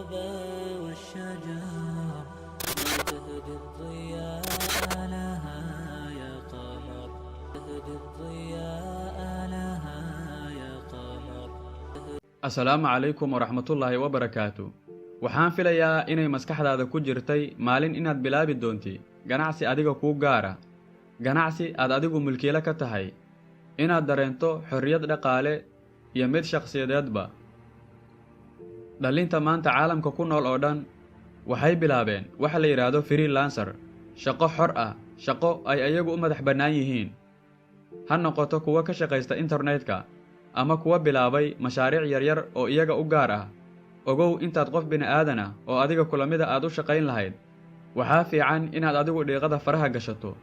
الصبا والشجر تهدي الضياء لها يا قمر تهدي الضياء لها يا قمر. asalaamu calaykum waraxmatullaahi wabarakaatu. waxaan filayaa inay maskaxdaada ku jirtay maalin inaad bilaabi doonti ganacsi adiga kuu gaara, ganacsi aad adigu mulkiile ka tahay, inaad dareento xorriyad dhaqaale iyo mid shakhsiyadeedba. dhalinta maanta caalamka ku nool oo dhan waxay bilaabeen waxa la yidhaahdo freelancer, shaqo xor ah, shaqo ay ayagu u madax bannaan yihiin. ha noqoto kuwa ka shaqaysta internetka ama kuwa bilaabay mashaariic yaryar oo iyaga u gaar ah. ogow intaad qof bini'aadan ah oo adiga kulamida aad u shaqayn lahayd, waxaa fiican inaad adigu dhiiqada faraha gashato,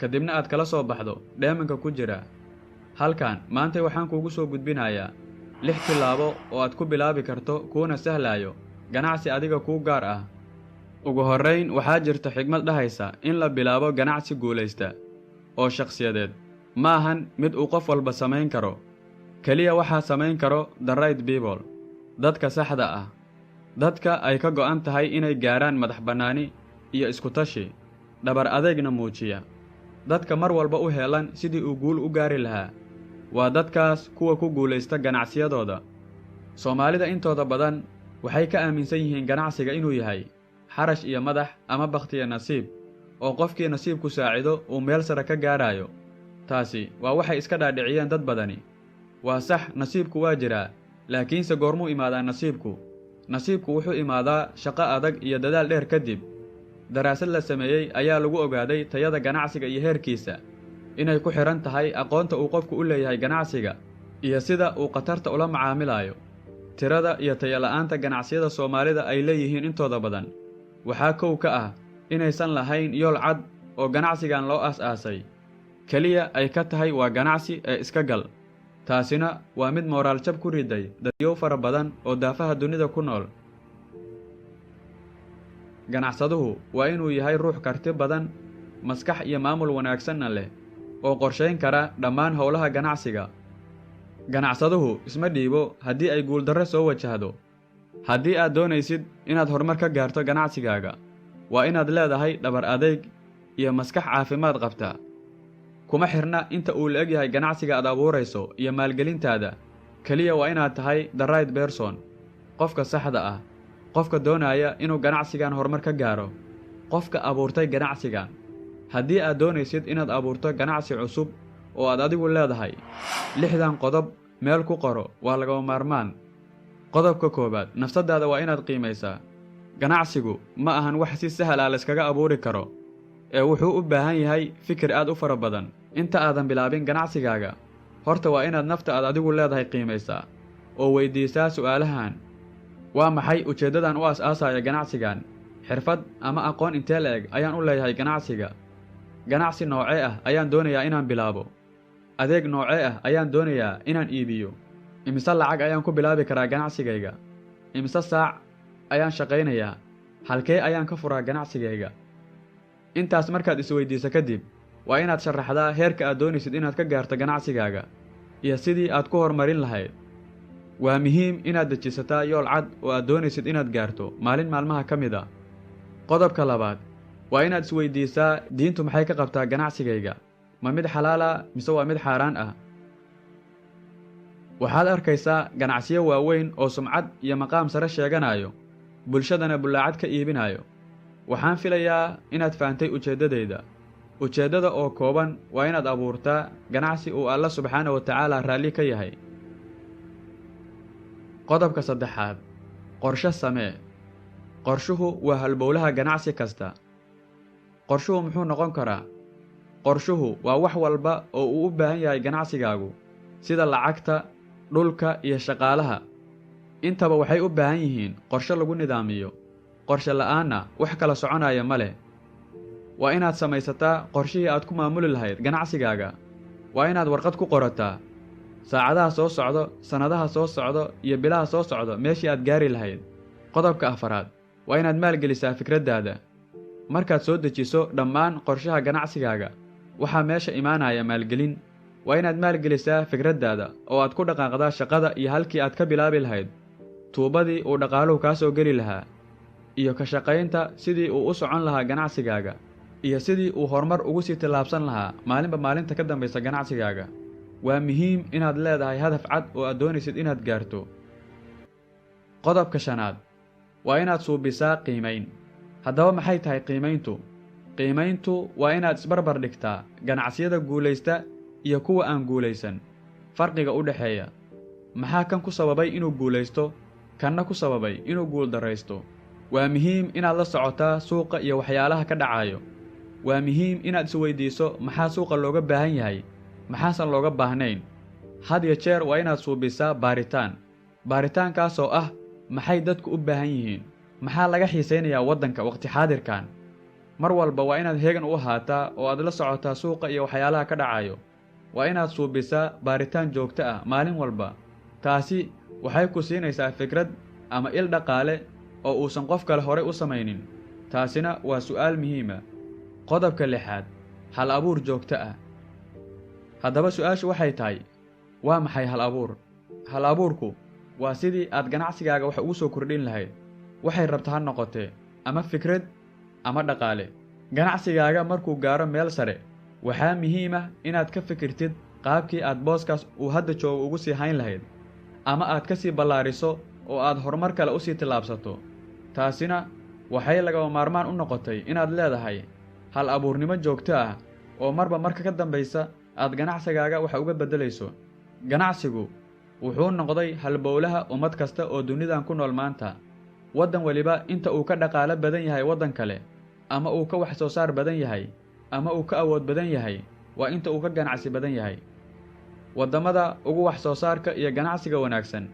kadibna aad kala soo baxdo dheemanka ku jira. halkan maanta waxaan kuugu soo gudbinayaa 6 tillaabo oo aad ku bilaabi karto kuuna sahlaayo ganacsi adiga kuu gaar ah. ugu horrayn, waxaa jirta xigmad dhahaysa in la bilaabo ganacsi guulaysta oo shakhsiyadeed ma ahan mid uu qof walba samayn karo. keliya waxaa samayn karo the right people, dadka saxda ah, dadka ay ka go'an tahay inay gaaraan madax bannaani iyo iskutashi, dhabar adeegna muujiya, dadka mar walba u heelan sidii uu guul u gaari lahaa. waa dadkaas kuwa ku guulaysta ganacsiyadooda. soomaalida intooda badan waxay ka aaminsan yihiin ganacsiga inuu yahay xarash iyo madax ama bakhtiya nasiib, oo qofkii nasiibku saacido uu meel sare ka gaarayo. taasi waa waxay iska dhaadhiciyeen dad badani. waa sax, nasiibku waa jiraa, laakiinse goormuu imaadaa nasiibku? nasiibku wuxuu imaadaa shaqo adag iyo dadaal dheer kadib. daraasad la sameeyey ayaa lagu ogaaday tayada ganacsiga iyo heerkiisa inay ku xidhan tahay aqoonta uu qofku u leeyahay ganacsiga iyo sida uu khatarta ula macaamilayo. tirada iyo tayala'aanta ganacsiyada Soomaalida ay leeyihiin intooda badan waxaa kow ka ah inaysan lahayn yool cad oo ganacsigan loo aas-aasay. keliya ay ka tahay waa ganacsi ee iska gal. taasina waa mid mooraal jab ku riday dadyow fara badan oo daafaha dunida ku nool. ganacsaduhu waa inuu yahay ruux karti badan, maskax iyo maamul wanaagsanna leh, oo qorshayn kara dhammaan howlaha ganacsiga. ganacsaduhu isma dhiibo haddii ay guuldarro soo wajahdo. haddii aad doonaysid inaad horumar ka gaarto ganacsigaaga, waa inaad leedahay dhabar adeeg iyo maskax caafimaad qabta. kuma xirna inta uu la-eg yahay ganacsiga aad abuurayso iyo maalgelintaada. keliya waa inaad tahay the right person, qofka saxda ah, qofka doonaya inuu ganacsigan horumar ka gaaro, qofka abuurtay ganacsigan. haddii aad doonaysid inaad abuurto ganacsi cusub oo aad adigu leedahay, 6dan qodob meel ku qoro, waa lagama maarmaan. qodobka koowaad, nafsadaada waa inaad qiimaysaa. ganacsigu ma ahan wax si sahal ah layskaga abuuri karo, ee wuxuu u baahan yahay fikir aad u fara badan. inta aadan bilaabin ganacsigaaga, horta waa inaad nafta aad adigu leedahay qiimaysaa oo weydiisaa su'aalahan: waa maxay ujeeddadan u aas-aasaya ganacsigan? xirfad ama aqoon intee la-eg ayaan u leeyahay ganacsiga? ganacsi noocee ah ayaan doonayaa inaan bilaabo? adeeg noocee ah ayaan doonayaa inaan iibiyo? imise lacag ayaan ku bilaabi karaa ganacsigayga? imise saac ayaan shaqaynayaa? halkee ayaan ka furaa ganacsigayga? intaas markaad isweydiiso kadib, waa inaad sharaxdaa heerka aad doonaysid inaad ka gaarto ganacsigaaga iyo sidii aad ku horumarin lahayd. waa muhiim inaad dejisataa yool cad oo aad doonaysid inaad gaarto maalin maalmaha ka mid a. qodobka labaad, waa inaad isweydiisaa diintu maxay ka qabtaa ganacsigayga? ma mid xalaal ah mise waa mid xaaraan ah? waxaad arkaysaa ganacsiyo waaweyn oo sumcad iyo maqaam sare sheeganayo, bulshadana bullaacad ka iibinayo. waxaan filayaa inaad fahantay ujeeddadayda. ujeeddada oo kooban waa inaad abuurtaa ganacsi uu Alla subxaanahu wa tacaala raalli ka yahay. qodobka saddexaad, qorshe samee. qorshuhu waa halbowlaha ganacsi kasta. qorshuhu muxuu noqon karaa? qorshuhu waa wax walba oo uu u baahan yahay ganacsigaagu, sida lacagta, dhulka iyo shaqaalaha. intaba waxay u baahan yihiin qorshe lagu nidaamiyo. qorshe la'aanna wax kala soconaya ma leh. waa inaad samaysataa qorshihii aad ku maamuli lahayd ganacsigaaga. waa inaad warqad ku qorataa saacadaha soo socdo, sannadaha soo socdo iyo bilaha soo socdo meeshii aad gaari lahayd. qodobka afaraad, waa inaad maalgelisaa fikraddaada. markaad soo dejiso dhammaan qorshaha ganacsigaaga, waxaa meesha imaanaya maalgelin. waa inaad maalgelisaa fikraddaada oo aad ku dhaqaaqdaa shaqada iyo halkii aad ka bilaabi lahayd tuubadii uu dhaqaaluhu kaa soo geli lahaa. iyo ka shaqaynta sidii uu u socon lahaa ganacsigaaga iyo sidii uu horumar ugu sii tillaabsan lahaa maalinba maalinta ka dambaysa ganacsigaaga. waa muhiim inaad leedahay hadaf cad oo aad doonaysid inaad gaarto. qodobka 5 waa inaad suubisaa qiimayn. haddaba maxay tahay qiimayntu? qiimayntu waa inaad isbarbar dhigtaa ganacsiyada guulaysta iyo kuwa aan guulaysan. farqiga u dhexeeya maxaa kan ku sababay inuu guulaysto, kanna ku sababay inuu guuldarraysto. waa muhiim inaad la socotaa suuqa iyo waxyaalaha ka dhacayo. waa muhiim inaad isweydiiso maxaa suuqa looga baahan yahay, maxaasan looga baahnayn. had iyo jeer waa inaad suubisaa baaritaankaasoo ah maxay dadku u baahan yihiin, maxaa laga xiisaynayaa waddanka waqti xaadirkan. mar walba waa inaad heegan u ahaataa oo aad la socotaa suuqa iyo waxyaalaha ka dhacayo. waa inaad suubisaa baaritaan joogto ah maalin walba. taasi waxay ku siinaysaa fikrad ama il dhaqaale oo uusan qof kale horey u samaynin. taasina waa su'aal muhiima. qodobka 6 hal abuur joogto ah. haddaba su'aashu waxay tahay, waa maxay hal abuur? hal abuurku waa sidii aad ganacsigaaga wax ugu soo kordhin lahayd, waxay rabta ha noqotee ama fikrad ama dhaqaale. ganacsigaaga markuu gaaro meel sare, waxaa muhiim ah inaad ka fikirtid qaabkii aad booskaas uu hadda joogo ugu sii hayn lahayd, ama aad ka sii ballaariso oo aad horumar kale u sii tillaabsato. taasina waxay lagama maarmaan u noqotay inaad leedahay hal abuurnimo joogto ah oo marba marka ka dambaysa aad ganacsigaaga wax uga beddelayso. ganacsigu wuxuu noqday halbowlaha ummad kasta oo dunidan ku nool maanta. waddan weliba inta uu ka dhaqaale badan yahay waddan kale, ama uu ka wax soo saar badan yahay, ama uu ka awood badan yahay, waa inta uu ka ganacsi badan yahay. waddamada ugu wax soo saarka iyo ganacsiga wanaagsan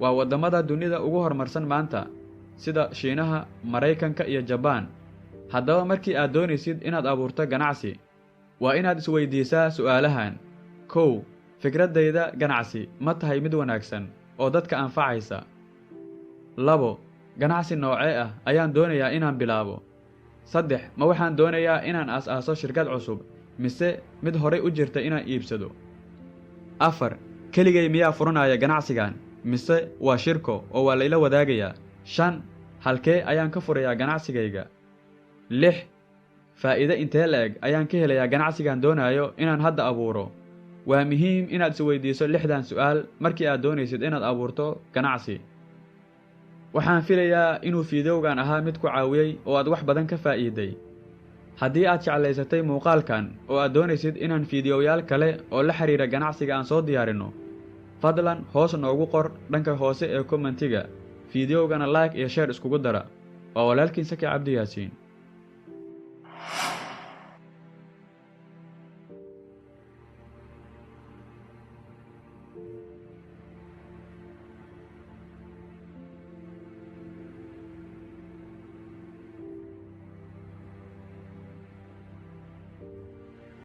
waa waddamada dunida ugu horumarsan maanta, sida Shiinaha, Maraykanka iyo Jabaan. haddaba markii aad doonaysid inaad abuurto ganacsi, waa inaad isweydiisaa su'aalahan. 1 fikraddayda ganacsi ma tahay mid wanaagsan oo dadka anfacaysa? 2 ganacsi noocee ah ayaan doonayaa inaan bilaabo? 3 ma waxaan doonayaa inaan aas-aaso shirkad cusub, mise mid horey u jirta inaan iibsado? 4 keligay miyaa furanaya ganacsigan, mise waa shirko oo waa layla wadaagayaa? 5 halkee ayaan ka furayaa ganacsigayga? 6 faa'iido intee la-eg ayaan ka helayaa ganacsigan doonayo inaan hadda abuuro? waa muhiim inaad isweydiiso 6dan su'aal markii aad doonaysid inaad abuurto ganacsi. waxaan filayaa inuu fiidiyowgan ahaa mid ku caawiyey oo aad wax badan ka faa'iiday. haddii aad jeclaysatay muuqaalkan oo aad doonaysid inaan fiidiyowayaal kale oo la xiriira ganacsiga aan soo diyaarinno, fadlan hoos noogu qor dhanka hoose ee kommentiga. fiidiyowgana like iyo share iskugu dara. waa walaalkiin Saki Cabdi Yaasiin.